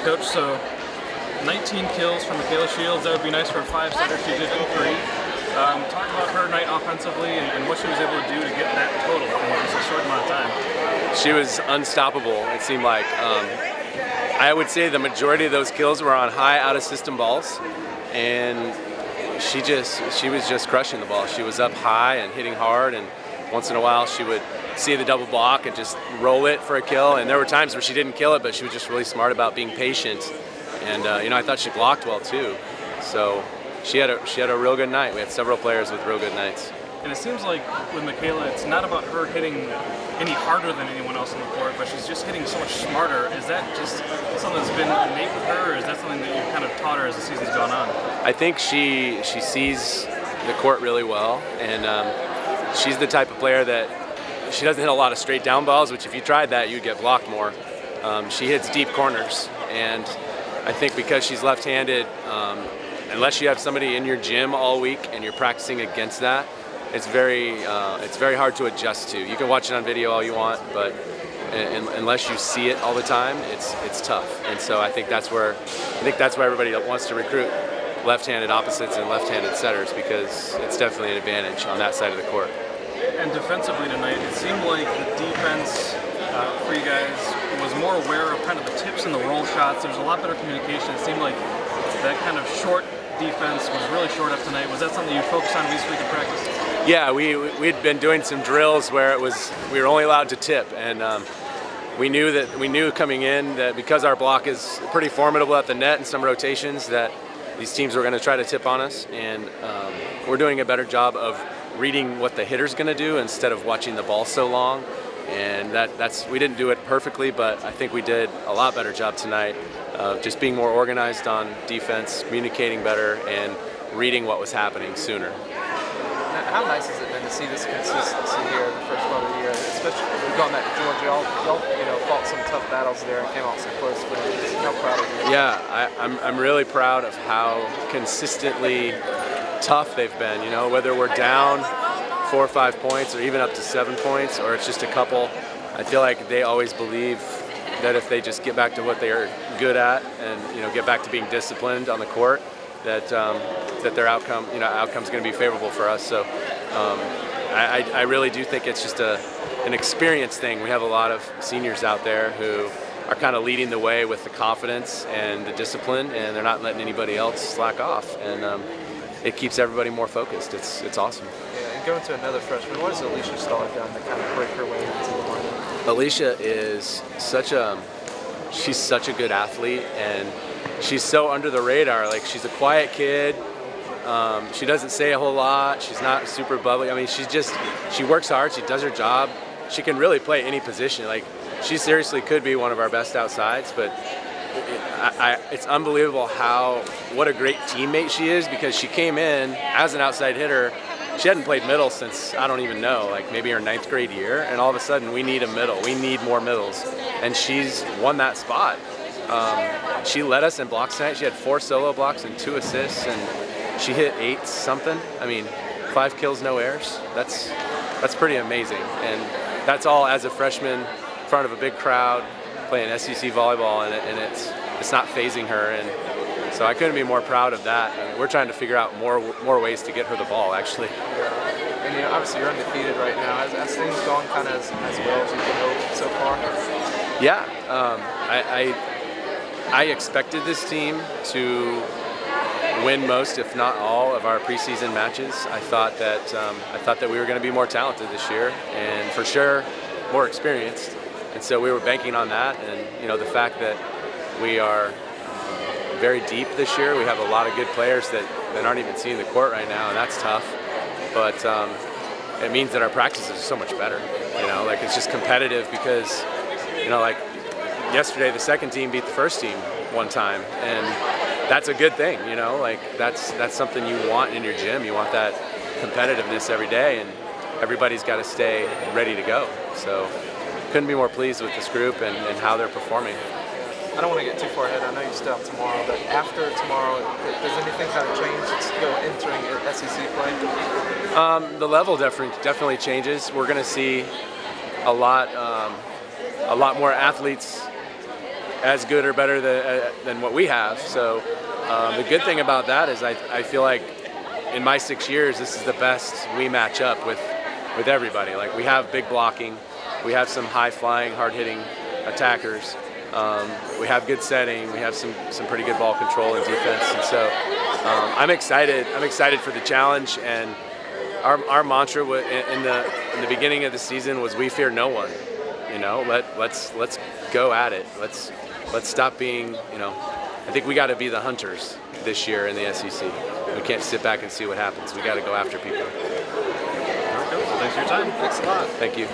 Coach. So 19 kills from Michaela Shields. That would be nice for a 5-setter. She did in 3. Talk about her night offensively and what she was able to do to get that total in just a short amount of time. She was unstoppable, it seemed like. I would say the majority of those kills were on high out-of-system balls, and she was just crushing the ball. She was up high and hitting hard, and once in a while she would see the double block and just roll it for a kill. And there were times where she didn't kill it, but she was just really smart about being patient. And I thought she blocked well too. So she had a real good night. We had several players with real good nights. And it seems like with Michaela, it's not about her hitting any harder than anyone else on the court, but she's just hitting so much smarter. Is that just something that's been innate with her, or is that something that you've kind of taught her as the season's gone on? I think she sees the court really well, and she's the type of player that she doesn't hit a lot of straight down balls, which if you tried that, you'd get blocked more. She hits deep corners, and I think because she's left-handed, unless you have somebody in your gym all week and you're practicing against that, it's very hard to adjust to. You can watch it on video all you want, but unless you see it all the time, it's tough. And so I think that's where everybody wants to recruit left-handed opposites and left-handed setters, because it's definitely an advantage on that side of the court. And defensively tonight, it seemed like the defense for you guys was more aware of kind of the tips and the roll shots. There was a lot better communication. It seemed like that kind of short defense was really short up tonight. Was that something you focused on this week in practice? Yeah, we'd been doing some drills where we were only allowed to tip, and we knew coming in that because our block is pretty formidable at the net in some rotations, that these teams were going to try to tip on us, and we're doing a better job of reading what the hitter's going to do instead of watching the ball so long. And we didn't do it perfectly, but I think we did a lot better job tonight of just being more organized on defense, communicating better, and reading what was happening sooner. How nice has it been to see this consistency here in the first part of the year, especially going back to Georgia? Y'all fought some tough battles there and came out so close, but how proud of you? Yeah, I'm really proud of how consistently tough they've been. Whether we're down 4 or 5 points, or even up to 7 points, or it's just a couple, I feel like they always believe that if they just get back to what they are good at, and get back to being disciplined on the court, that their outcome's going to be favorable for us. So I really do think it's just an experience thing. We have a lot of seniors out there who are kind of leading the way with the confidence and the discipline, and they're not letting anybody else slack off, and it keeps everybody more focused. It's awesome. Yeah, and going to another freshman, what has Alicia Starr done to kind of break her way into the lineup? Alicia is she's such a good athlete, and she's so under the radar. Like, she's a quiet kid. She doesn't say a whole lot. She's not super bubbly. I mean, she works hard. She does her job. She can really play any position. Like, she seriously could be one of our best outsides, but it's unbelievable what a great teammate she is, because she came in as an outside hitter. She hadn't played middle since, I don't even know, like maybe her 9th grade year, and all of a sudden we need a middle. We need more middles, and she's won that spot. She led us in blocks tonight. She had 4 solo blocks and 2 assists, and she hit 8 something. I mean, 5 kills, no errors. That's pretty amazing, and that's all as a freshman in front of a big crowd playing SEC volleyball, and it's not phasing her, and so I couldn't be more proud of that. I mean, we're trying to figure out more ways to get her the ball, actually. And obviously you're undefeated right now. Has things gone kind of as well as you can hope so far? Yeah, I expected this team to win most, if not all, of our preseason matches. I thought that we were going to be more talented this year, and for sure more experienced. And so we were banking on that, and the fact that we are very deep this year. We have a lot of good players that aren't even seeing the court right now, and that's tough. But it means that our practices are so much better. Like, it's just competitive because, like yesterday, the second team beat the first team one time, and that's a good thing. Like, that's something you want in your gym. You want that competitiveness every day, and everybody's got to stay ready to go. So couldn't be more pleased with this group and how they're performing. I don't want to get too far ahead. I know you still have tomorrow, but after tomorrow, does anything kind of change? It's entering SEC play. The level definitely changes. We're going to see a lot more athletes as good or better than what we have. So the good thing about that is I feel like in my 6 years, this is the best we match up with everybody. Like, we have big blocking, we have some high-flying, hard-hitting attackers, we have good setting, we have some pretty good ball control and defense, and so I'm excited for the challenge. And our mantra in the beginning of the season was, we fear no one. You know, let's go at it. Let's stop being, you know, I think we got to be the hunters this year in the SEC. We can't sit back and see what happens. We got to go after people. Thanks for your time. Thanks a lot. Thank you.